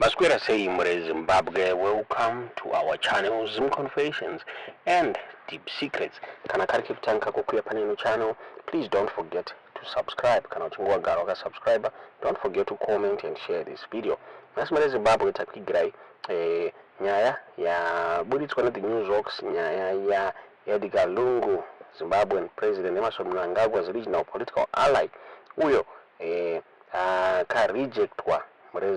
Masquera say Zimbabwe, welcome to our channel Zim Confessions and Deep Secrets. Kana kari kiputanka kukuya paneno channel, please don't forget to subscribe. Kana uchingua garoga subscriber, don't forget to comment and share this video. Masquera Zimbabwe tapigirai nyaya ya buditswa na the news rocks nyaya ya Edgar Lungu, Zimbabwean President Emerson Mnangagwa's regional political ally, uyo ka rejectwa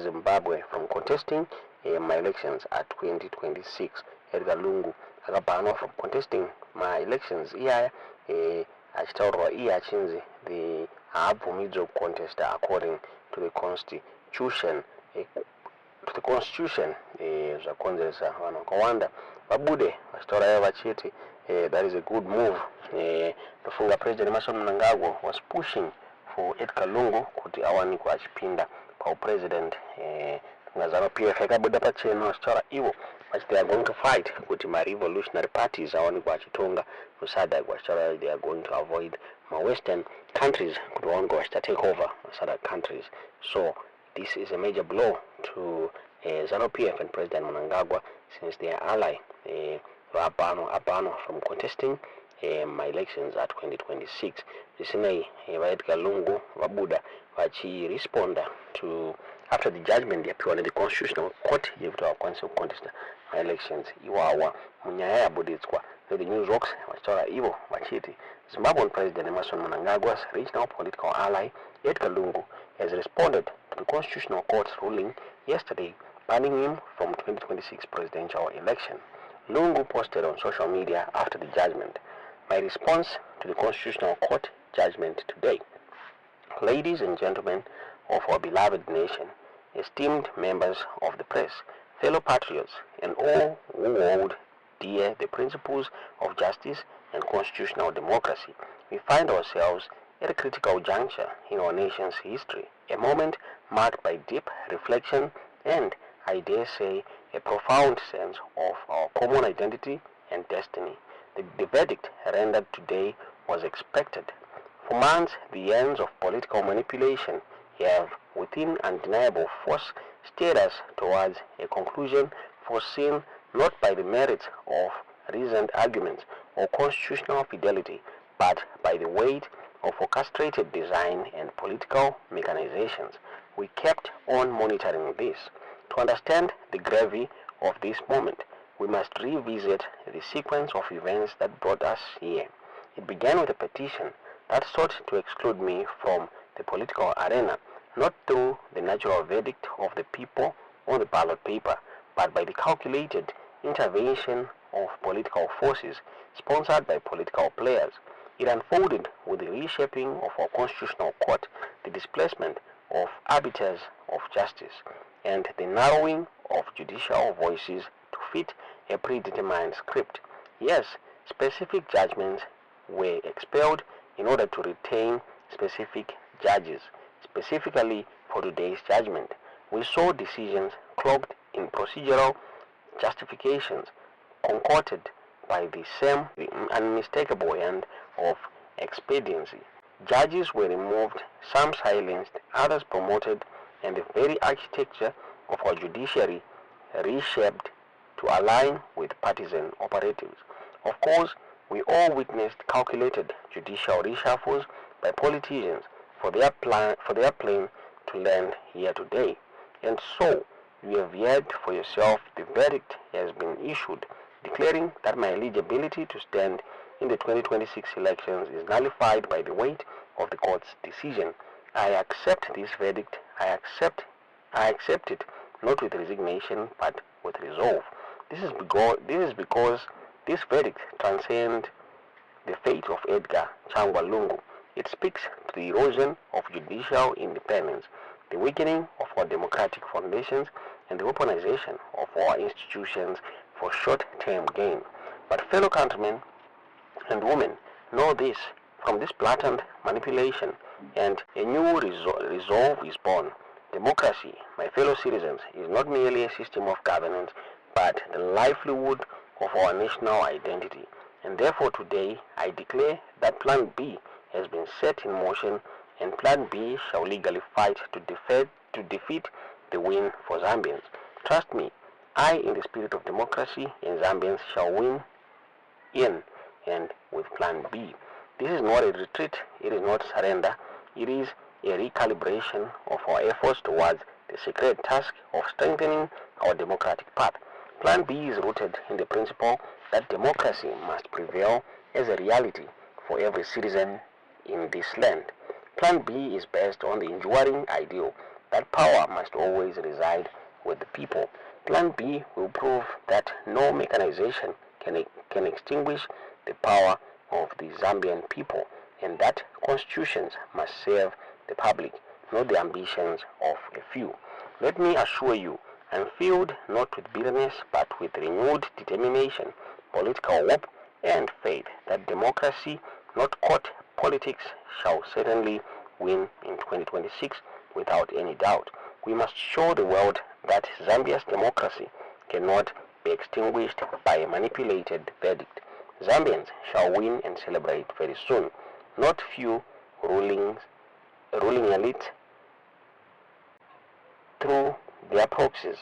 Zimbabwe from contesting my elections at 2026. Edgar Lungu akabanwa from contesting my elections iyaya achitaurwa iye achinzi the haabvumidzwe contest according to the constitution zvakonzeresa vanhu vakawanda vabude vachitaura ivo vachiti that is a good move. Tofunga President Emerson Mnangagwa was pushing for Edgar Lungu kuti awanikwe achipinda president Zanu PF akabuda pachena vachitaura ivo vachiti they are going to fight kuti ma-revolutionary parties awanikwa achitonga musadc vachitaura they are going to avoid ma-western countries kuti vawanikwa vachita take over ma-sadc countries. So this is a major blow to Zanu PF and President Mnangagwa, since they are ally abano from contesting my elections at 2026. Lisinai Edgar Lungu vabuda vachi-responda to after the judgment yapiwa the constitutional court yekuti vakwanise kucontesta my elections iwawa munyaya yabuditswa. The news rocks vachitaura ivo vachiti Zimbabwean President Emerson Mnangagwa's regional political ally Edgar Lungu has responded to the constitutional court's ruling yesterday banning him from 2026 presidential election. Lungu posted on social media after the judgment: my response to the constitutional court judgment today. Ladies and gentlemen of our beloved nation, esteemed members of the press, fellow patriots, and all who hold dear the principles of justice and constitutional democracy, we find ourselves at a critical juncture in our nation's history, a moment marked by deep reflection and, I dare say, a profound sense of our common identity and destiny. The verdict rendered today was expected. For months, the ends of political manipulation have, within undeniable force, steered us towards a conclusion foreseen not by the merits of reasoned arguments or constitutional fidelity, but by the weight of orchestrated design and political mechanizations. We kept on monitoring this. To understand the gravity of this moment, we must revisit the sequence of events that brought us here. It began with a petition that sought to exclude me from the political arena, not through the natural verdict of the people on the ballot paper, but by the calculated intervention of political forces sponsored by political players. It unfolded with the reshaping of our constitutional court, the displacement of arbiters of justice, and the narrowing of judicial voices to fit a predetermined script. Yes, specific judgments were expelled in order to retain specific judges. Specifically for today's judgment, we saw decisions cloaked in procedural justifications concocted by the same unmistakable end of expediency. Judges were removed, some silenced, others promoted, and the very architecture of our judiciary reshaped to align with partisan operatives. Of course, we all witnessed calculated judicial reshuffles by politicians for their plan to land here today. And so, you have heard for yourself the verdict has been issued, declaring that my eligibility to stand in the 2026 elections is nullified by the weight of the court's decision. I accept this verdict. I accept it not with resignation but with resolve. This is because this verdict transcends the fate of Edgar Lungu. It speaks to the erosion of judicial independence, the weakening of our democratic foundations, and the weaponization of our institutions for short-term gain. But fellow countrymen and women, know this: from this blatant manipulation, and a new resolve is born. Democracy, my fellow citizens, is not merely a system of governance, but the livelihood of our national identity. And therefore today, I declare that Plan B has been set in motion, and Plan B shall legally fight to defeat the win for Zambians. Trust me, I, in the spirit of democracy, and Zambians shall win in and with Plan B. This is not a retreat, it is not surrender, it is a recalibration of our efforts towards the sacred task of strengthening our democratic path. Plan B is rooted in the principle that democracy must prevail as a reality for every citizen in this land. Plan B is based on the enduring ideal that power must always reside with the people. Plan B will prove that no mechanization can extinguish the power of the Zambian people, and that constitutions must serve the public, not the ambitions of a few. Let me assure you, I am filled not with bitterness but with renewed determination, political hope, and faith that democracy, not court politics, shall certainly win in 2026 without any doubt. We must show the world that Zambia's democracy cannot be extinguished by a manipulated verdict. Zambians shall win and celebrate very soon. Not few ruling elite through their proxies.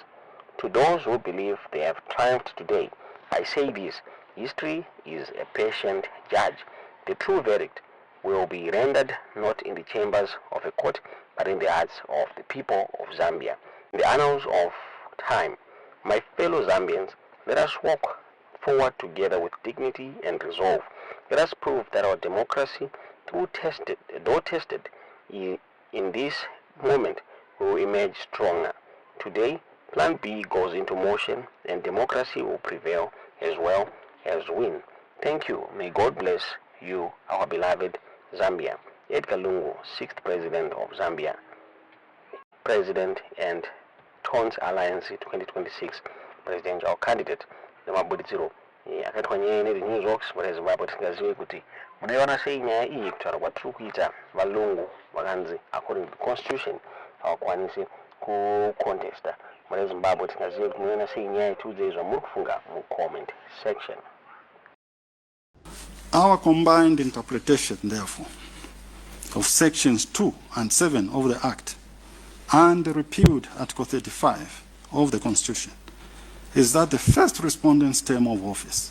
To those who believe they have triumphed today, I say this: history is a patient judge. The true verdict will be rendered not in the chambers of a court, but in the hearts of the people of Zambia. In the annals of time, my fellow Zambians, let us walk forward together with dignity and resolve. Let us prove that our democracy, though tested in this moment, will emerge stronger. Today, Plan B goes into motion and democracy will prevail as well as win. Thank you. May God bless you, our beloved Zambia. Edgar Lungu, 6th President of Zambia, President and Tons Alliance 2026 presidential candidate. Zamabuditsiro akaitwa nyaya news Zimbabwe tingaziwe kuti mudaiona sei nyaya iyi kutaura kwatiri kuita valungu vakanzi according to the constitution havakwanisi kucontesta muri Zimbabwe tingaziwe kuti munoona sei nyaya itiudze zvamuri kufunga comment section. Our combined interpretation, therefore, of sections 2 and 7 of the Act and the repealed Article 35 of the Constitution is that the first respondent's term of office,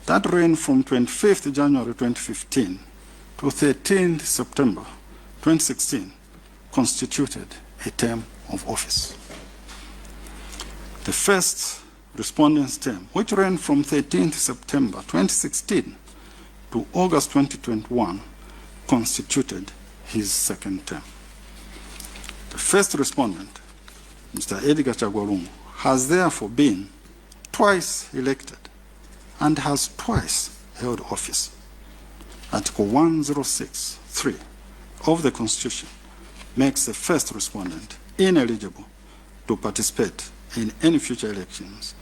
that ran from 25th January 2015 to 13th September 2016, constituted a term of office. The first respondent's term, which ran from 13th September 2016 to August 2021, constituted his second term. The first respondent, Mr. Edgar Lungu, has therefore been twice elected and has twice held office. Article 106(3) of the Constitution makes the first respondent ineligible to participate in any future elections